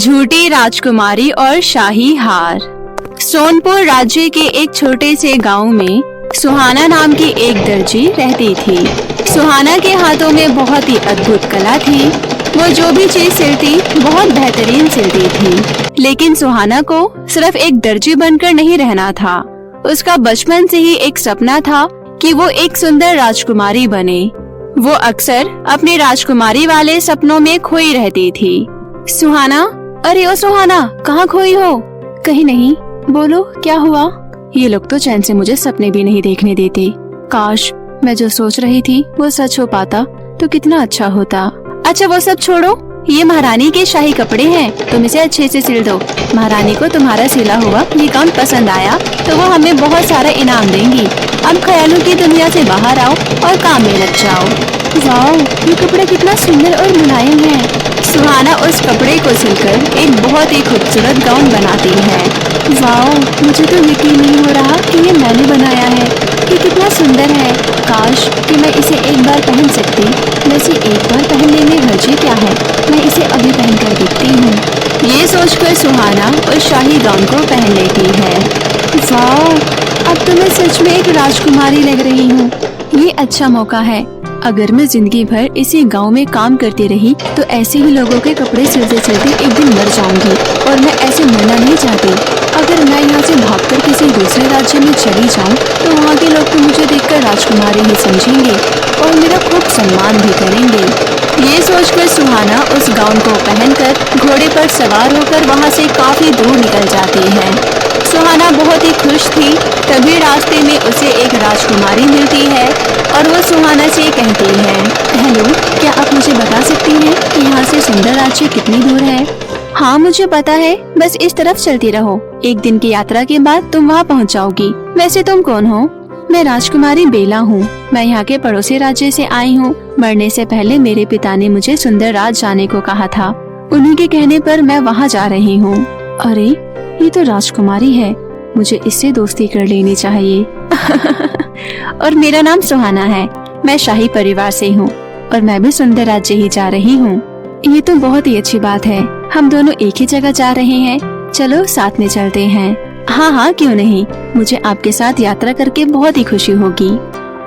झूठी राजकुमारी और शाही हार। सोनपुर राज्य के एक छोटे से गांव में सुहाना नाम की एक दर्जी रहती थी। सुहाना के हाथों में बहुत ही अद्भुत कला थी। वो जो भी चीज सिलती बहुत बेहतरीन सिलती थी। लेकिन सुहाना को सिर्फ एक दर्जी बनकर नहीं रहना था। उसका बचपन से ही एक सपना था कि वो एक सुंदर राजकुमारी बने। वो अक्सर अपने राजकुमारी वाले सपनों में खोई रहती थी। सुहाना, अरे ओ सुहाना, कहाँ खोई हो? कहीं नहीं, बोलो क्या हुआ? ये लोग तो चैन से मुझे सपने भी नहीं देखने देते। काश मैं जो सोच रही थी वो सच हो पाता तो कितना अच्छा होता। अच्छा वो सब छोड़ो, ये महारानी के शाही कपड़े हैं, तुम इसे अच्छे से सिल दो। महारानी को तुम्हारा सिला हुआ ये गाउन पसंद आया तो वो हमें बहुत सारा इनाम देंगी। अब ख्यालों की दुनिया से बाहर आओ और काम में लग जाओ। वाओ, ये कपड़ा कितना सुंदर और मुलायम है। सुहाना उस कपड़े को सिलकर एक बहुत ही खूबसूरत गाउन बनाती है। वाओ, मुझे तो यकीन नहीं हो रहा कि ये मैंने बनाया है। ये कितना सुंदर है। काश कि मैं इसे एक बार पहन सकती। वैसे एक बार पहनने में हर्जी क्या है, मैं इसे अभी पहनकर देखती हूँ। ये सोचकर सुहाना उस शाही गाउन को पहन लेती है। वाओ, अब तो मैं सच में एक राजकुमारी लग रही हूँ। ये अच्छा मौका है। अगर मैं जिंदगी भर इसी गांव में काम करती रही तो ऐसे ही लोगों के कपड़े सिलते सिलते एक दिन मर जाऊंगी और मैं ऐसे मरना नहीं चाहती। अगर मैं यहाँ से भागकर किसी दूसरे राज्य में चली जाऊँ तो वहाँ के लोग तो मुझे देखकर राजकुमारी ही समझेंगे और मेरा खूब सम्मान भी करेंगे। ये सोचकर सुहाना उस गाउन को पहनकर घोड़े पर सवार होकर वहाँ से काफी दूर निकल जाती है। सुहाना बहुत ही खुश थी। तभी रास्ते में उसे एक राजकुमारी मिलती है और वो सुहाना से कहती है, हेलो, क्या आप मुझे बता सकती हैं कि यहाँ से सुंदर राज्य कितनी दूर है? हाँ मुझे पता है, बस इस तरफ चलती रहो। एक दिन की यात्रा के बाद तुम वहाँ पहुँच जाओगी। वैसे तुम कौन हो? मैं राजकुमारी बेला हूँ। मैं यहाँ के पड़ोसी राज्य से आई हूँ। मरने से पहले मेरे पिता ने मुझे सुंदर राज जाने को कहा था। उन्हीं के कहने पर मैं वहाँ जा रही हूँ। अरे ये तो राजकुमारी है, मुझे इससे दोस्ती कर लेनी चाहिए। और मेरा नाम सुहाना है। मैं शाही परिवार से हूँ और मैं भी सुंदर राज्य ही जा रही हूँ। ये तो बहुत ही अच्छी बात है। हम दोनों एक ही जगह जा रहे हैं। चलो साथ में चलते हैं। हाँ हाँ क्यों नहीं, मुझे आपके साथ यात्रा करके बहुत ही खुशी होगी।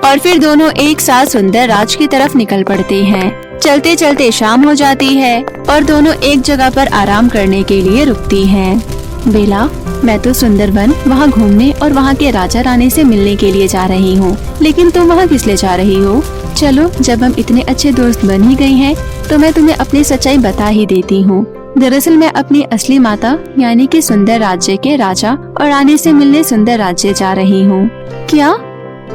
और फिर दोनों एक साथ सुंदर राज की तरफ निकल पड़ते हैं। चलते चलते शाम हो जाती है और दोनों एक जगह पर आराम करने के लिए रुकती हैं। बेला, मैं तो सुंदरबन वहाँ घूमने और वहाँ के राजा रानी से मिलने के लिए जा रही हूँ, लेकिन तुम वहाँ किस लिए जा रही हो? चलो जब हम इतने अच्छे दोस्त बन ही गई हैं, तो मैं तुम्हें अपनी सच्चाई बता ही देती हूँ। दरअसल मैं अपनी असली माता यानी कि सुंदर राज्य के राजा और रानी से मिलने सुंदर राज्य जा रही हूँ। क्या?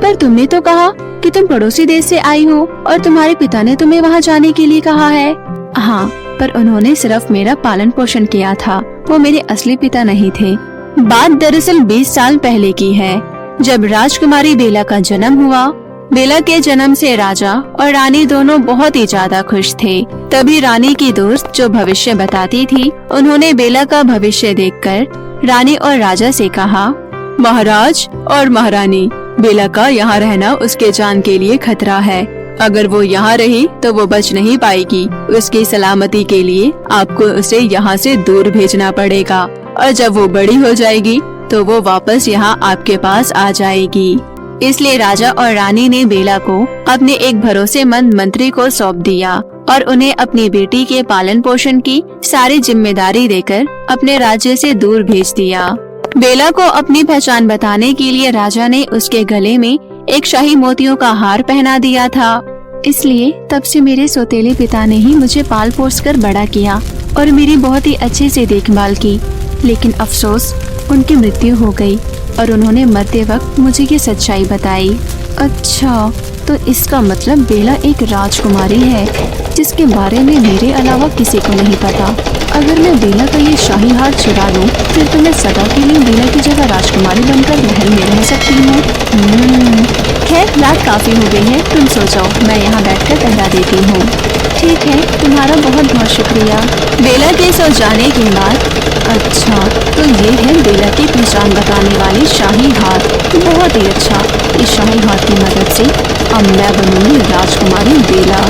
पर तुमने तो कहा कि तुम पड़ोसी देश से आई हो और तुम्हारे पिता ने तुम्हें वहाँ जाने के लिए कहा है। हाँ, पर उन्होंने सिर्फ मेरा पालन पोषण किया था, वो मेरे असली पिता नहीं थे। बात दरअसल 20 साल पहले की है, जब राजकुमारी बेला का जन्म हुआ। बेला के जन्म से राजा और रानी दोनों बहुत ही ज्यादा खुश थे। तभी रानी की दोस्त जो भविष्य बताती थी, उन्होंने बेला का भविष्य देखकर रानी और राजा से कहा, महाराज और महारानी, बेला का यहाँ रहना उसके जान के लिए खतरा है। अगर वो यहाँ रही तो वो बच नहीं पाएगी। उसकी सलामती के लिए आपको उसे यहाँ से दूर भेजना पड़ेगा और जब वो बड़ी हो जाएगी तो वो वापस यहाँ आपके पास आ जाएगी। इसलिए राजा और रानी ने बेला को अपने एक भरोसेमंद मंत्री को सौंप दिया और उन्हें अपनी बेटी के पालन पोषण की सारी जिम्मेदारी देकर अपने राज्य से दूर भेज दिया। बेला को अपनी पहचान बताने के लिए राजा ने उसके गले में एक शाही मोतियों का हार पहना दिया था। इसलिए तब से मेरे सौतेले पिता ने ही मुझे पाल पोस कर बड़ा किया और मेरी बहुत ही अच्छे से देखभाल की। लेकिन अफसोस, उनकी मृत्यु हो गई और उन्होंने मरते वक्त मुझे ये सच्चाई बताई। अच्छा, तो इसका मतलब बेला एक राजकुमारी है जिसके बारे में मेरे अलावा किसी को नहीं पता। अगर मैं बेला का ये शाही हार चुरा लूं, फिर तो मैं सदा के लिए बेला की जगह राजकुमारी बनकर महल में रह सकती हूँ। खैर रात काफी हो गई है, तुम सो जाओ, मैं यहाँ बैठकर पहरा देती हूँ। ठीक है, तुम्हारा बहुत बहुत शुक्रिया। बेला के सो जाने के बाद, अच्छा तो ये है बेला की पहचान बताने वाली शाही हार। बहुत ही अच्छा, इस शाही हार की मदद से अब मैं बनूंगी राजकुमारी बेला।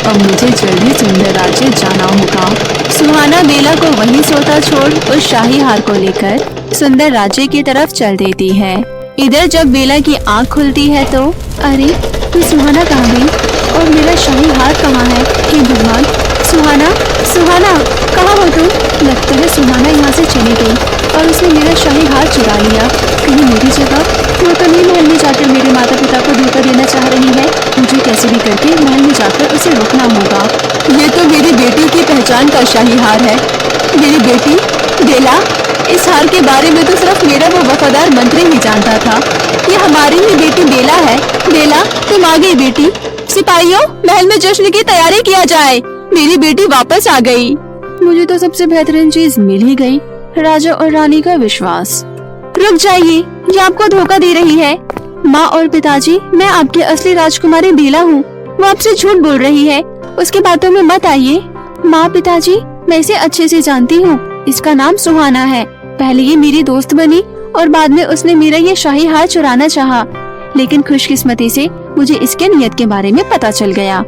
अब मुझे जल्दी सुंदर राज्य जाना होगा। सुहाना बेला को वहीं सोता छोड़ उस शाही हार को लेकर सुंदर राज्य की तरफ चल देती है। इधर जब बेला की आँख खुलती है तो अरे ये सुहाना कहाँ गई और मेरा शाही हार कहाँ है? हे भगवान, सुहाना, सुहाना कहाँ हो तुम? लगता है सुहाना यहाँ से चली गई और उसने मेरा शाही हार चुरा लिया। कहीं मेरी जगह वो तो नहीं महल में जाकर मेरे माता पिता को धोखा देना चाह रही है। मुझे कैसे भी करके महल में जाकर उसे रोकना होगा। ये तो मेरी बेटी की पहचान का शाही हार है। मेरी बेटी बेला, इस हार के बारे में तो सिर्फ मेरा वो वफादार मंत्री ही जानता था। ये हमारी ही बेटी बेला है। बेला, तुम आ गई बेटी। सिपाहियों, महल में जश्न की तैयारी किया जाए। मेरी बेटी वापस आ गई। मुझे तो सबसे बेहतरीन चीज मिल ही गई, राजा और रानी का विश्वास। रुक जाइए, ये आपको धोखा दे रही है। माँ और पिताजी, मैं आपकी असली राजकुमारी बेला हूँ। वो आपसे झूठ बोल रही है, उसकी बातों में मत आइए। माँ पिताजी, मैं इसे अच्छे से जानती हूँ। इसका नाम सुहाना है। पहले ये मेरी दोस्त बनी और बाद में उसने मेरा ये शाही हार चुराना चाहा, लेकिन खुशकिस्मती से मुझे इसके नियत के बारे में पता चल गया।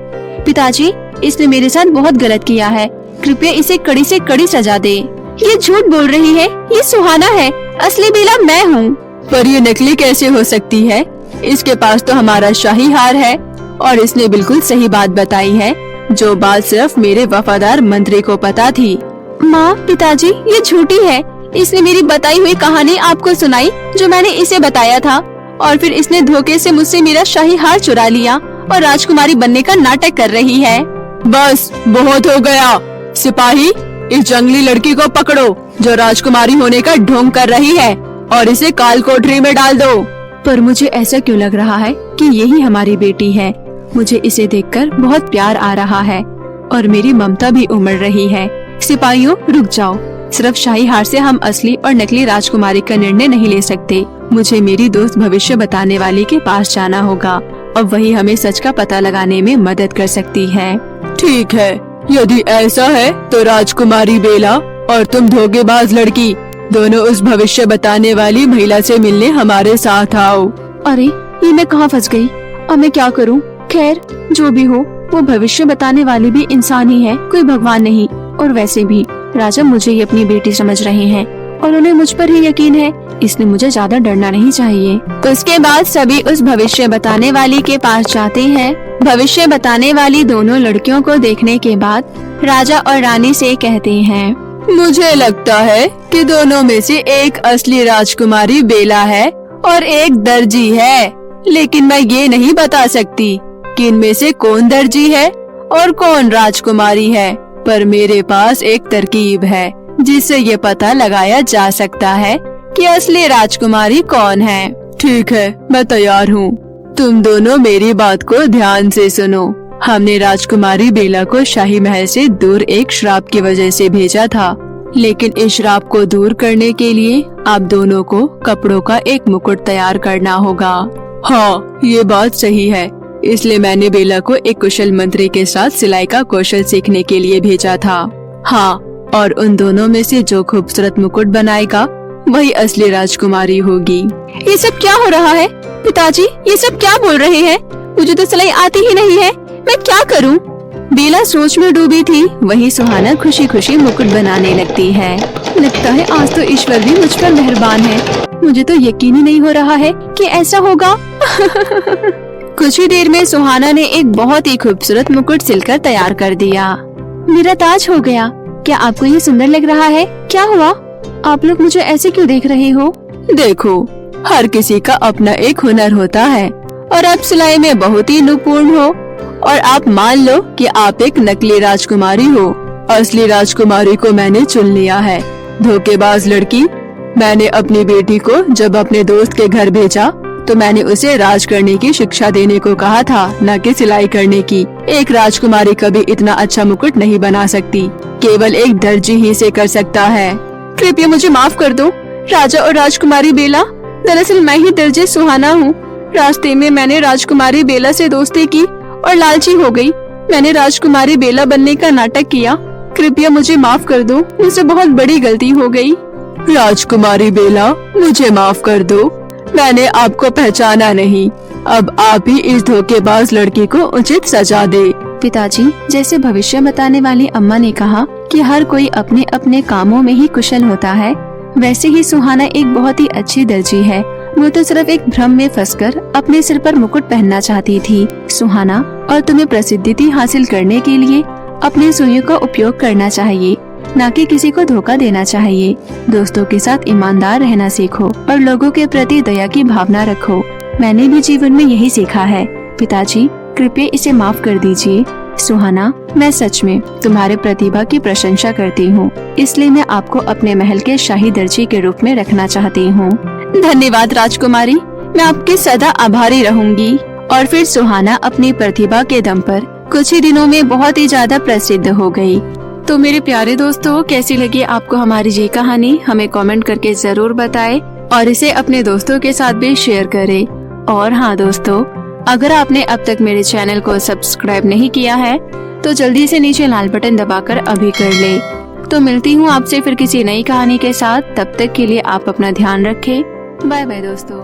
पिताजी, इसने मेरे साथ बहुत गलत किया है। कृपया इसे कड़ी से कड़ी सजा दे। ये झूठ बोल रही है, ये सुहाना है, असली बेला मैं हूँ। पर ये नकली कैसे हो सकती है? इसके पास तो हमारा शाही हार है और इसने बिल्कुल सही बात बताई है, जो बात सिर्फ मेरे वफादार मंत्री को पता थी। माँ पिताजी, ये झूठी है। इसने मेरी बताई हुई कहानी आपको सुनाई जो मैंने इसे बताया था, और फिर इसने धोखे से मुझसे मेरा शाही हार चुरा लिया और राजकुमारी बनने का नाटक कर रही है। बस बहुत हो गया। सिपाही, इस जंगली लड़की को पकड़ो जो राजकुमारी होने का ढोंग कर रही है और इसे काल कोठरी में डाल दो। पर मुझे ऐसा क्यों लग रहा है कि यही हमारी बेटी है। मुझे इसे देखकर बहुत प्यार आ रहा है और मेरी ममता भी उमड़ रही है। सिपाहियों, रुक जाओ। सिर्फ शाही हार से हम असली और नकली राजकुमारी का निर्णय नहीं ले सकते। मुझे मेरी दोस्त भविष्य बताने वाली के पास जाना होगा और वही हमें सच का पता लगाने में मदद कर सकती है। ठीक है, यदि ऐसा है तो राजकुमारी बेला और तुम धोखेबाज लड़की दोनों उस भविष्य बताने वाली महिला से मिलने हमारे साथ आओ। अरे, ये मैं कहाँ फंस गई? अब मैं क्या करूँ? खैर, जो भी हो, वो भविष्य बताने वाली भी इंसान ही है, कोई भगवान नहीं। और वैसे भी राजा मुझे ही अपनी बेटी समझ रहे हैं और उन्हें मुझ पर ही यकीन है, इसलिए मुझे ज्यादा डरना नहीं चाहिए। उसके बाद सभी उस भविष्य बताने वाली के पास जाते हैं। भविष्य बताने वाली दोनों लड़कियों को देखने के बाद राजा और रानी से कहते हैं, मुझे लगता है कि दोनों में से एक असली राजकुमारी बेला है और एक दर्जी है, लेकिन मैं ये नहीं बता सकती कि इनमें से कौन दर्जी है और कौन राजकुमारी है। पर मेरे पास एक तरकीब है जिससे ये पता लगाया जा सकता है कि असली राजकुमारी कौन है। ठीक है, मैं तैयार हूँ। तुम दोनों मेरी बात को ध्यान से सुनो। हमने राजकुमारी बेला को शाही महल से दूर एक श्राप की वजह से भेजा था, लेकिन इस श्राप को दूर करने के लिए आप दोनों को कपड़ों का एक मुकुट तैयार करना होगा। हाँ, ये बात सही है। इसलिए मैंने बेला को एक कुशल मंत्री के साथ सिलाई का कौशल सीखने के लिए भेजा था। हाँ, और उन दोनों में से जो खूबसूरत मुकुट बनाएगा वही असली राजकुमारी होगी। ये सब क्या हो रहा है? पिताजी, ये सब क्या बोल रहे हैं? मुझे तो सिलाई आती ही नहीं है, मैं क्या करूं? बेला सोच में डूबी थी, वही सुहाना खुशी खुशी मुकुट बनाने लगती है। लगता है आज तो ईश्वर भी मुझ पर मेहरबान है। मुझे तो यकीन ही नहीं हो रहा है कि ऐसा होगा। कुछ ही देर में सुहाना ने एक बहुत ही खूबसूरत मुकुट सिलकर तैयार कर दिया। मेरा ताज हो गया। क्या आपको ये सुंदर लग रहा है? क्या हुआ? आप लोग मुझे ऐसे क्यों देख रहे हो? देखो, हर किसी का अपना एक हुनर होता है और आप सिलाई में बहुत ही निपुण हो, और आप मान लो कि आप एक नकली राजकुमारी हो। असली राजकुमारी को मैंने चुन लिया है। धोखेबाज लड़की, मैंने अपनी बेटी को जब अपने दोस्त के घर भेजा तो मैंने उसे राज करने की शिक्षा देने को कहा था, न कि सिलाई करने की। एक राजकुमारी कभी इतना अच्छा मुकुट नहीं बना सकती, केवल एक दर्जी ही से कर सकता है। कृपया मुझे माफ कर दो राजा और राजकुमारी बेला। दरअसल मैं ही दर्जी सुहाना हूँ। रास्ते में मैंने राजकुमारी बेला से दोस्ती की और लालची हो गई। मैंने राजकुमारी बेला बनने का नाटक किया। कृपया मुझे माफ कर दो, मुझसे बहुत बड़ी गलती हो गई। राजकुमारी बेला, मुझे माफ कर दो, मैंने आपको पहचाना नहीं। अब आप ही इस धोखेबाज लड़की को उचित सजा दे। पिताजी, जैसे भविष्य बताने वाली अम्मा ने कहा कि हर कोई अपने अपने कामों में ही कुशल होता है, वैसे ही सुहाना एक बहुत ही अच्छी दर्जी है। वो तो सिर्फ एक भ्रम में फंसकर अपने सिर पर मुकुट पहनना चाहती थी। सुहाना, और तुम्हें प्रसिद्धि हासिल करने के लिए अपने सुइयों का उपयोग करना चाहिए, न कि किसी को धोखा देना चाहिए। दोस्तों के साथ ईमानदार रहना सीखो और लोगों के प्रति दया की भावना रखो। मैंने भी जीवन में यही सीखा है। पिताजी, कृपया इसे माफ कर दीजिए। सुहाना, मैं सच में तुम्हारे प्रतिभा की प्रशंसा करती हूँ, इसलिए मैं आपको अपने महल के शाही दर्जी के रूप में रखना चाहती हूँ। धन्यवाद राजकुमारी, मैं आपकी सदा आभारी रहूंगी। और फिर सुहाना अपनी प्रतिभा के दम पर कुछ ही दिनों में बहुत ही ज्यादा प्रसिद्ध हो गई। तो मेरे प्यारे दोस्तों, कैसी लगी आपको हमारी ये कहानी? हमें कमेंट करके जरूर बताएं और इसे अपने दोस्तों के साथ भी शेयर करें। और हाँ दोस्तों, अगर आपने अब तक मेरे चैनल को सब्सक्राइब नहीं किया है तो जल्दी से नीचे लाल बटन दबाकर अभी कर ले। तो मिलती हूँ आपसे फिर किसी नई कहानी के साथ। तब तक के लिए आप अपना ध्यान रखें। बाय बाय दोस्तों।